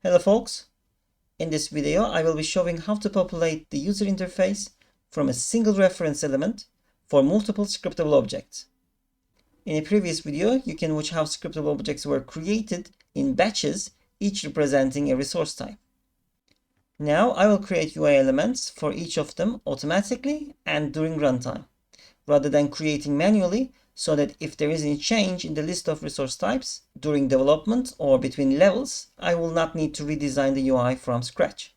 Hello folks, in this video I will be showing how to populate the user interface from a single reference element for multiple scriptable objects. In a previous video you can watch how scriptable objects were created in batches, each representing a resource type. Now I will create UI elements for each of them automatically and during runtime, rather than creating manually, so that if there is any change in the list of resource types during development or between levels, I will not need to redesign the UI from scratch.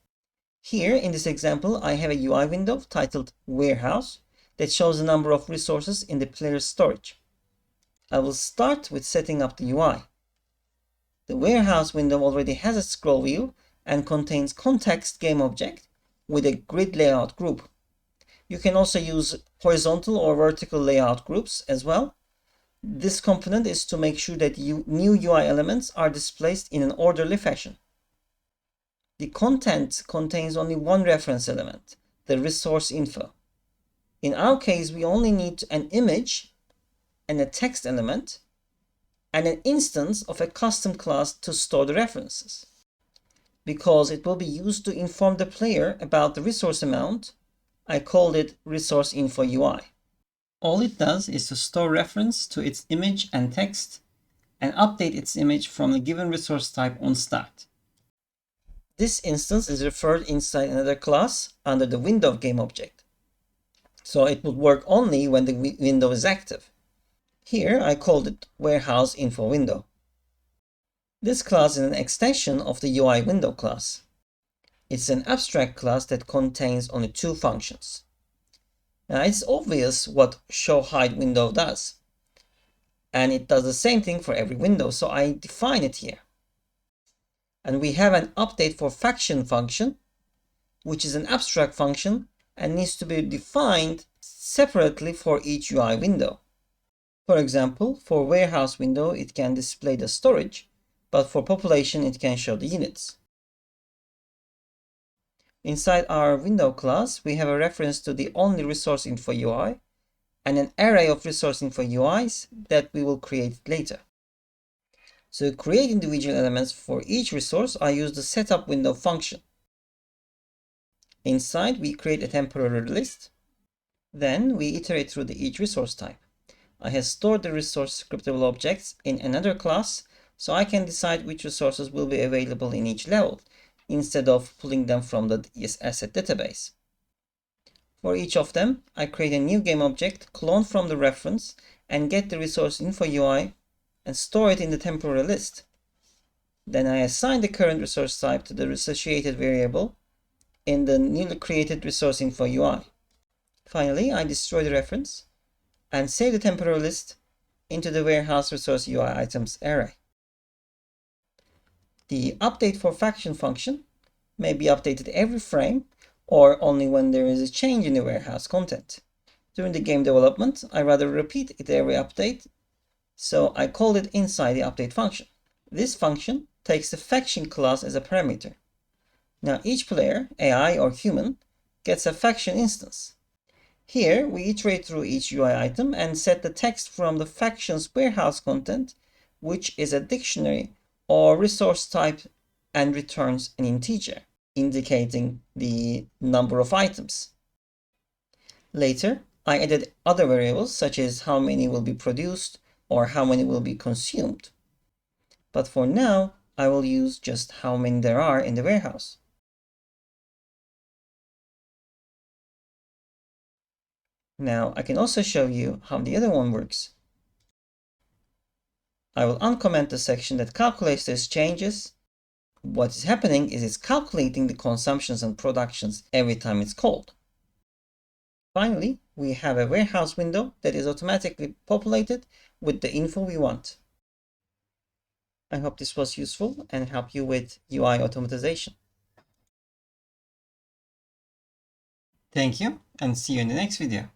Here in this example, I have a UI window titled Warehouse that shows the number of resources in the player's storage. I will start with setting up the UI. The Warehouse window already has a scroll view and contains context game object with a grid layout group. You can also use horizontal or vertical layout groups as well. This component is to make sure that new UI elements are displaced in an orderly fashion. The content contains only one reference element, the resource info. In our case, we only need an image and a text element and an instance of a custom class to store the references, because it will be used to inform the player about the resource amount. I called it resource info UI. All it does is to store reference to its image and text and update its image from the given resource type on start. This instance is referred inside another class under the window game object, so it would work only when the window is active. Here I called it warehouse info window. This class is an extension of the UI window class. It's an abstract class that contains only two functions. Now it's obvious what showHide window does, and it does the same thing for every window, so I define it here. And we have an update for faction function, which is an abstract function and needs to be defined separately for each UI window. For example, for warehouse window it can display the storage, but for population it can show the units. Inside our window class, we have a reference to the only resource info UI and an array of resource info UIs that we will create later. So to create individual elements for each resource, I use the setup window function. Inside, we create a temporary list. Then we iterate through each resource type. I have stored the resource scriptable objects in another class, so I can decide which resources will be available in each level, instead of pulling them from the asset database. For each of them, I create a new game object, clone from the reference, and get the resource info UI and store it in the temporary list. Then I assign the current resource type to the associated variable in the newly created resource info UI. Finally, I destroy the reference and save the temporary list into the warehouse resource UI items array. The update for faction function may be updated every frame or only when there is a change in the warehouse content. During the game development, I rather repeat it every update, so I called it inside the update function. This function takes the faction class as a parameter. Now each player, AI or human, gets a faction instance. Here we iterate through each UI item and set the text from the faction's warehouse content, which is a dictionary or resource type, and returns an integer, indicating the number of items. Later, I added other variables such as how many will be produced or how many will be consumed. But for now, I will use just how many there are in the warehouse. Now I can also show you how the other one works. I will uncomment the section that calculates these changes. What is happening is it's calculating the consumptions and productions every time it's called. Finally, we have a warehouse window that is automatically populated with the info we want. I hope this was useful and helped you with UI automatization. Thank you, and see you in the next video.